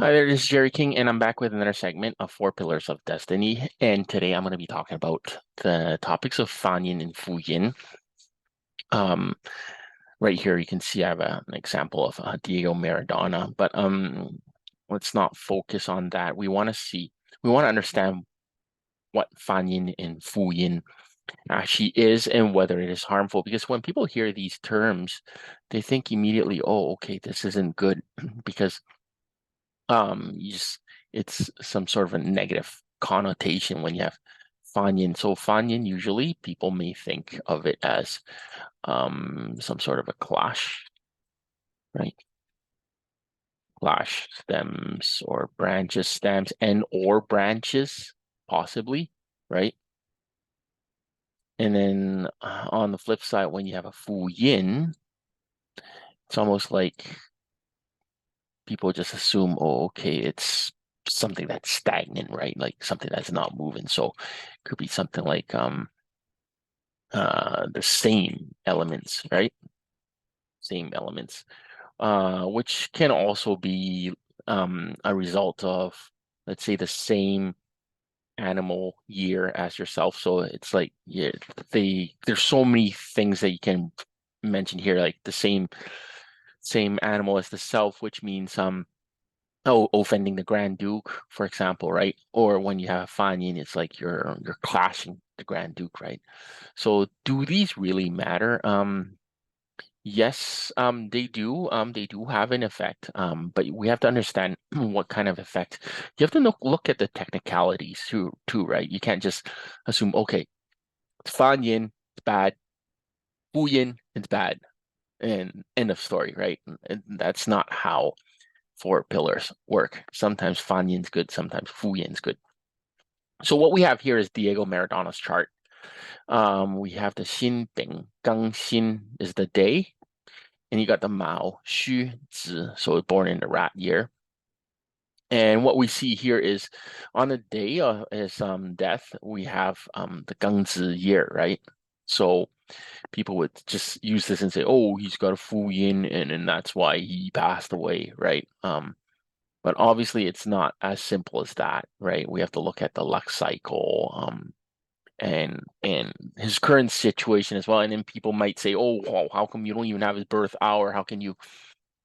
Hi there, this is Jerry King, and I'm back with another segment of Four Pillars of Destiny. And today I'm going to be talking about the topics of Fan Yin and Fu Yin. Um, right here, you can see I have an example of Diego Maradona, but let's not focus on that. We want to understand what Fan Yin and Fu Yin actually is and whether it is harmful. Because when people hear these terms, they think immediately, oh, okay, this isn't good because you just it's some sort of a negative connotation when you have Fanyin. So Fanyin, usually people may think of it as some sort of a clash, right? Clash stems or branches, stems and or branches, possibly, right? And then on the flip side, when you have a Fu Yin, it's almost like people just assume, oh, okay, it's something that's stagnant, right? Like something that's not moving. So it could be something like the same elements, right? Same elements, which can also be a result of, let's say, the same animal year as yourself. So it's like, yeah, there's so many things that you can mention here, like the same animal as the self, which means oh, offending the Grand Duke, for example, right? Or when you have Fan Yin, it's like you're clashing the Grand Duke, right? So do these really matter? Yes, they do. They do have an effect. But we have to understand what kind of effect. You have to look at the technicalities too, right? You can't just assume, okay, it's Fan Yin, it's bad. Fu Yin, it's bad, and end of story, right? And that's not how four pillars work. Sometimes Fan Yin's good, sometimes Fu Yin's good. So what we have here is Diego Maradona's chart. We have the Xin Bing Gang Xin is the day, and you got the Mao Xu Zi, so born in the rat year. And what we see here is on the day of his death, we have the Gangzi year, right? So people would just use this and say, "Oh, he's got a Fu Yin, and that's why he passed away," right? But obviously, it's not as simple as that, right? We have to look at the luck cycle, and his current situation as well. And then people might say, "Oh, well, how come you don't even have his birth hour? How can you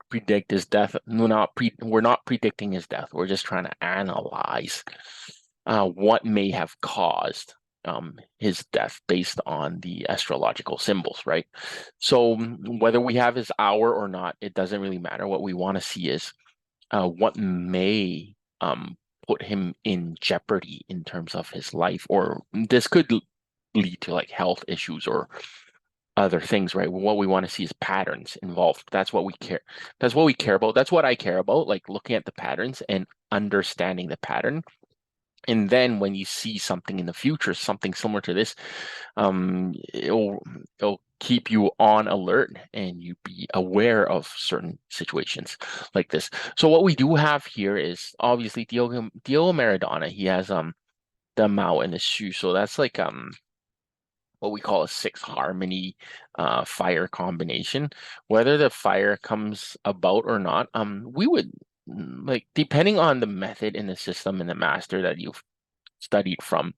predict his death?" We're not predicting his death. We're just trying to analyze what may have caused his death based on the astrological symbols, right? So whether we have his hour or not, it doesn't really matter. What we want to see is what may put him in jeopardy in terms of his life, or this could lead to like health issues or other things, right? What we want to see is patterns involved. That's what we care. That's what we care about. That's what I care about, like looking at the patterns and understanding the pattern. And then when you see something in the future, something similar to this, it'll keep you on alert and you be aware of certain situations like this. So what we do have here is obviously Diego Maradona. He has the Mao and the Shu. So that's like what we call a six harmony fire combination. Whether the fire comes about or not, we would like depending on the method in the system and the master that you've studied from.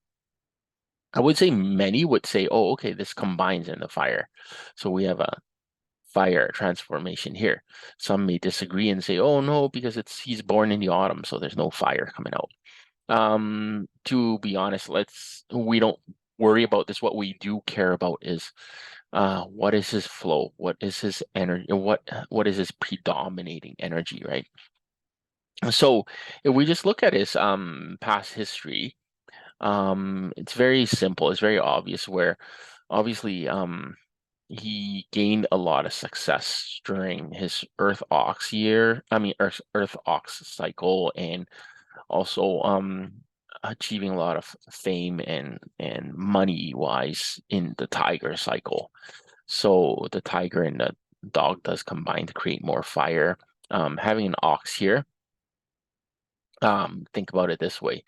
I would say many would say, oh, okay, this combines in the fire. So we have a fire transformation here. Some may disagree and say, oh no, because it's he's born in the autumn, so there's no fire coming out. To be honest, we don't worry about this. What we do care about is what is his flow? What is his energy? What is his predominating energy, right? So if we just look at his past history, it's very simple. It's very obvious where obviously he gained a lot of success during his Earth Ox year. I mean Earth Ox cycle, and also achieving a lot of fame and money wise in the Tiger cycle. So the tiger and the dog does combine to create more fire. Having an ox here, think about it this way.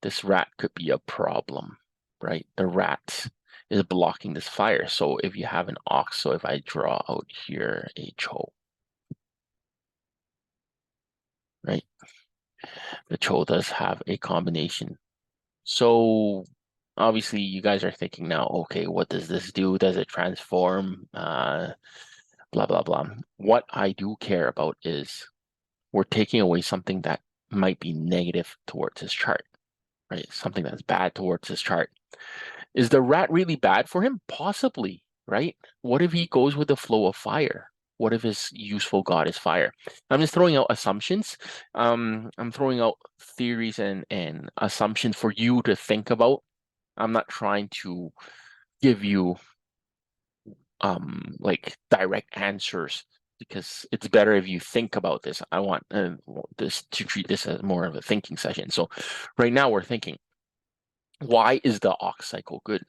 This rat could be a problem, right? The rat is blocking this fire. So if you have an ox, so if I draw out here a choke, right? the Cho does have a combination. So obviously you guys are thinking now, okay, what does this do? Does it transform? Blah, blah, blah. What I do care about is we're taking away something that might be negative towards his chart, right? Something that's bad towards his chart. Is the rat really bad for him? Possibly, right? What if he goes with the flow of fire? What if his useful god is fire? I'm just throwing out assumptions. I'm throwing out theories and assumptions for you to think about. I'm not trying to give you like direct answers because it's better if you think about this. I want this to treat this as more of a thinking session. So right now we're thinking, why is the ox cycle good?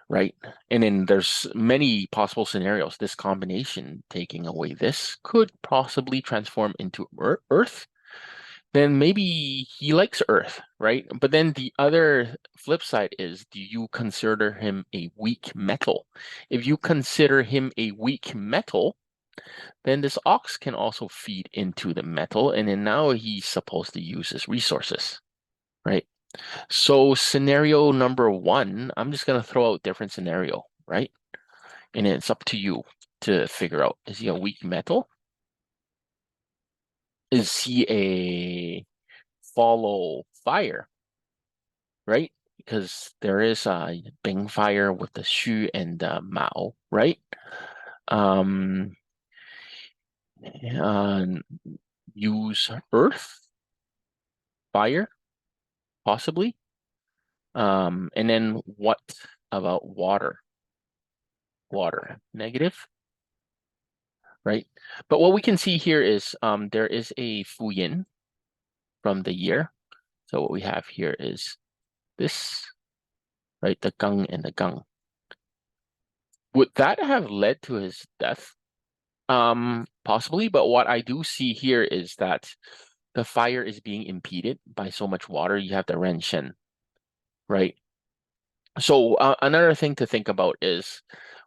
Right? And then there's many possible scenarios. This combination, taking away this, could possibly transform into Earth. Then maybe he likes Earth, right? But then the other flip side is, do you consider him a weak metal? If you consider him a weak metal, then this ox can also feed into the metal, and then now he's supposed to use his resources, right? So scenario number one, I'm just gonna throw out different scenario, right? And it's up to you to figure out, is he a weak metal? Is he a follow fire, right? Because there is a Bing fire with the Xu and the Mao, right? Um, uh, use earth, fire, possibly. And then what about water? Water, negative, right? But what we can see here is there is a Fu Yin from the year. So what we have here is this, right? The Gung and the Gung. Would that have led to his death? Possibly, but what I do see here is that the fire is being impeded by so much water. You have the Ren Shen, right? So another thing to think about is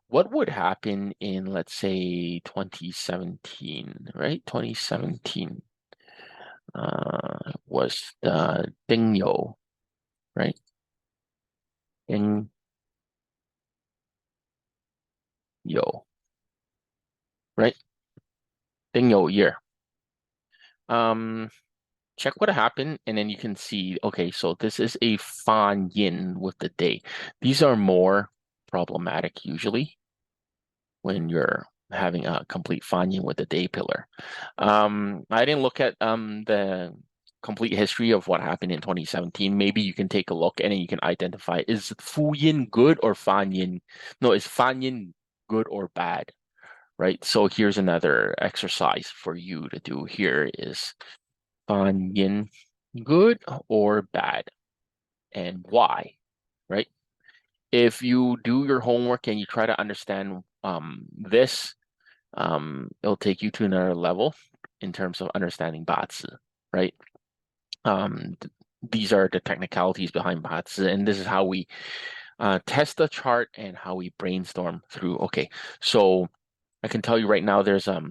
what would happen in, let's say, 2017, right? 2017 was the Ding Yo, right? Ding Yo, right? Ding Yo year. Um, check what happened, and then you can see, okay, so this is a Fan Yin with the day. These are more problematic usually when you're having a complete Fan Yin with the day pillar. I didn't look at the complete history of what happened in 2017. Maybe you can take a look and then you can identify, is Fu Yin good or Fan Yin? No, is Fan Yin good or bad? Right? So here's another exercise for you to do here is Fan Yin good or bad and why, right? If you do your homework and you try to understand this, it'll take you to another level in terms of understanding Batzi, right? These are the technicalities behind Batzi, and this is how we test the chart and how we brainstorm through. Okay, so I can tell you right now, there's a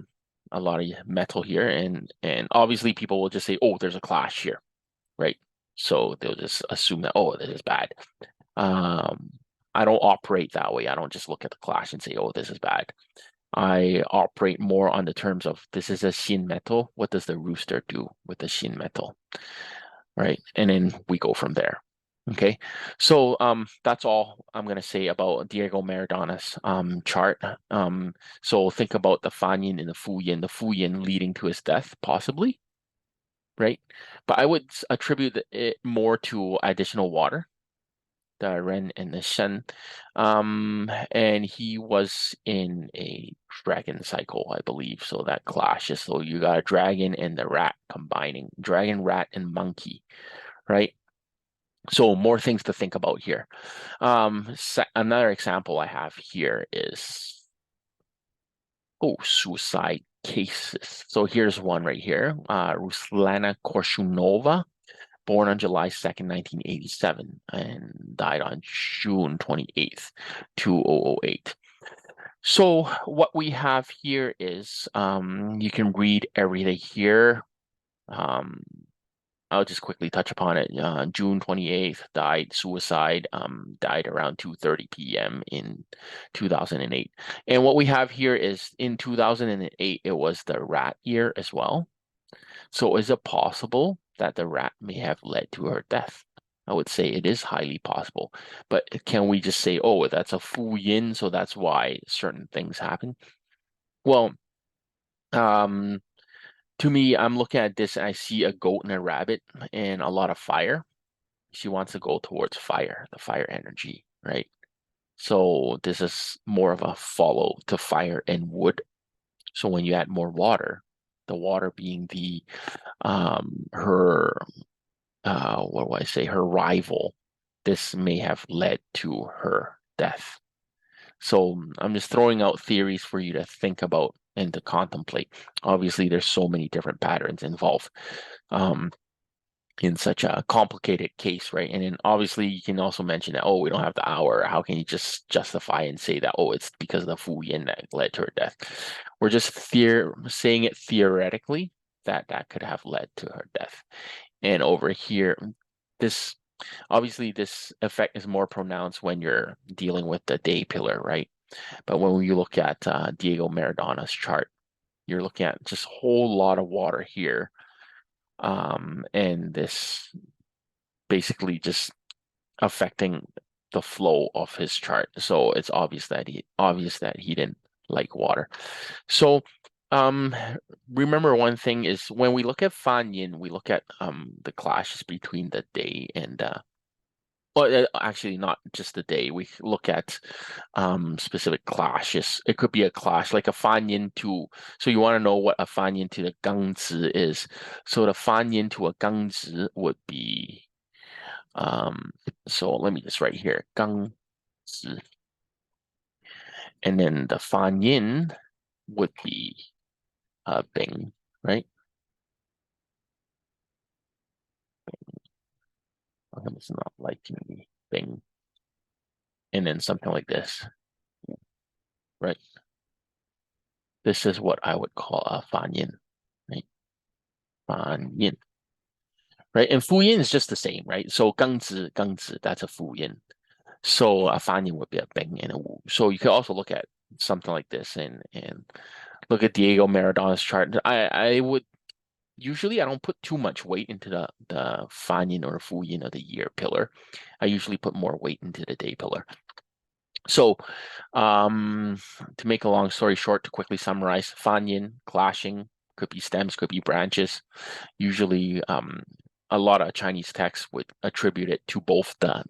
lot of metal here, and obviously people will just say, oh, there's a clash here, right? So they'll just assume that, oh, this is bad. Um, I don't operate that way. I don't just look at the clash and say, oh, this is bad. I operate more on the terms of this is a Xin metal. What does the rooster do with the Xin metal? Right. And then we go from there. Okay. So that's all I'm gonna say about Diego Maradona's chart. So think about the Fan Yin and the Fu Yin leading to his death, possibly, right? But I would attribute it more to additional water, the Ren and the Shen. And he was in a dragon cycle, I believe. So that clashes. So you got a dragon and the rat combining, dragon, rat, and monkey, right? So more things to think about here. Another example I have here is, oh, suicide cases. So here's one right here. Ruslana Korshunova, born on July 2nd, 1987, and died on June 28th, 2008. So what we have here is you can read everything here. Um, I'll just quickly touch upon it. June 28th, died, suicide, died around 2:30 p.m. in 2008. And what we have here is in 2008, it was the rat year as well. So is it possible that the rat may have led to her death? I would say it is highly possible. But can we just say, oh, that's a Fu Yin, so that's why certain things happen? Well, um, to me, I'm looking at this and I see a goat and a rabbit and a lot of fire. She wants to go towards fire, the fire energy, right? So this is more of a follow to fire and wood. So when you add more water, the water being the her what do I say, her rival, this may have led to her death. So I'm just throwing out theories for you to think about and to contemplate. Obviously, there's so many different patterns involved in such a complicated case, right? And then obviously you can also mention that, oh, we don't have the hour. How can you just justify and say that, oh, it's because of the Fu Yin that led to her death? We're just saying it theoretically that that could have led to her death. And over here, this obviously this effect is more pronounced when you're dealing with the day pillar, right? But when you look at Diego Maradona's chart, you're looking at just a whole lot of water here. And this basically just affecting the flow of his chart. So it's obvious that he didn't like water. So remember one thing is when we look at Fan Yin, we look at the clashes between the day and well, actually not just the day. We look at specific clashes. It could be a clash like a Fan Yin to. So you want to know what a Fan Yin to the Gang Zi is. So the Fan Yin to a Gang Zi would be so let me just write here Gang Zi, and then the Fan Yin would be Bing, right? It's not liking me, Bing, and then something like this, right? This is what I would call a Fan Yin, right? Fan Yin, right? And Fu Yin is just the same, right? So Gang Zi, that's a Fu Yin. So a Fan Yin would be a Bing and a Wu. So you could also look at something like this and look at Diego Maradona's chart. I would usually I don't put too much weight into the Fan Yin or the Fu Yin of the year pillar. I usually put more weight into the day pillar. So to make a long story short, to quickly summarize, Fan Yin, clashing, could be stems, could be branches. Usually a lot of Chinese texts would attribute it to both the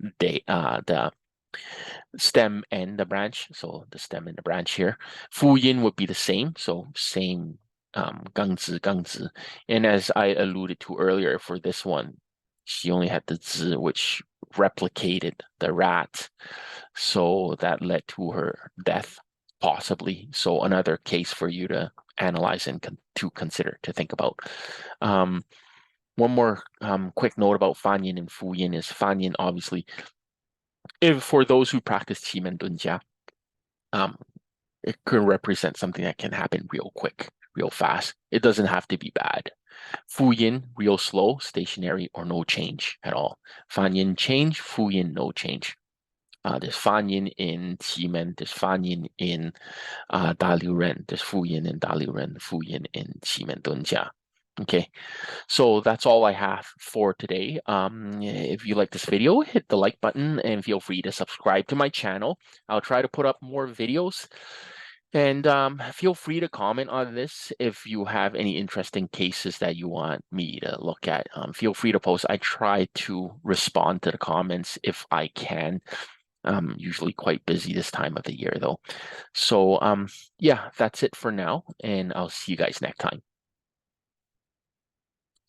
stem and the branch. So the stem and the branch here. Fu Yin would be the same. So same gang zi. And as I alluded to earlier for this one, she only had the zi, which replicated the rat. So that led to her death, possibly. So another case for you to analyze and to consider, to think about. One more quick note about Fan Yin and Fu Yin is Fan Yin, obviously, if for those who practice Qi Men Dun Jia, it could represent something that can happen real quick, real fast. It doesn't have to be bad. Fu Yin, real slow, stationary, or no change at all. Fan Yin, change. Fu Yin, no change. There's Fan Yin in Qi Men, there's Fan Yin in Da Liu Ren, there's Fu Yin in Da Liu Ren, Fu Yin in Qi Men Dun Jia. Okay, so that's all I have for today. If you like this video, hit the like button and feel free to subscribe to my channel. I'll try to put up more videos. And feel free to comment on this if you have any interesting cases that you want me to look at. Feel free to post. I try to respond to the comments if I can. I'm usually quite busy this time of the year, though. So yeah, that's it for now, and I'll see you guys next time.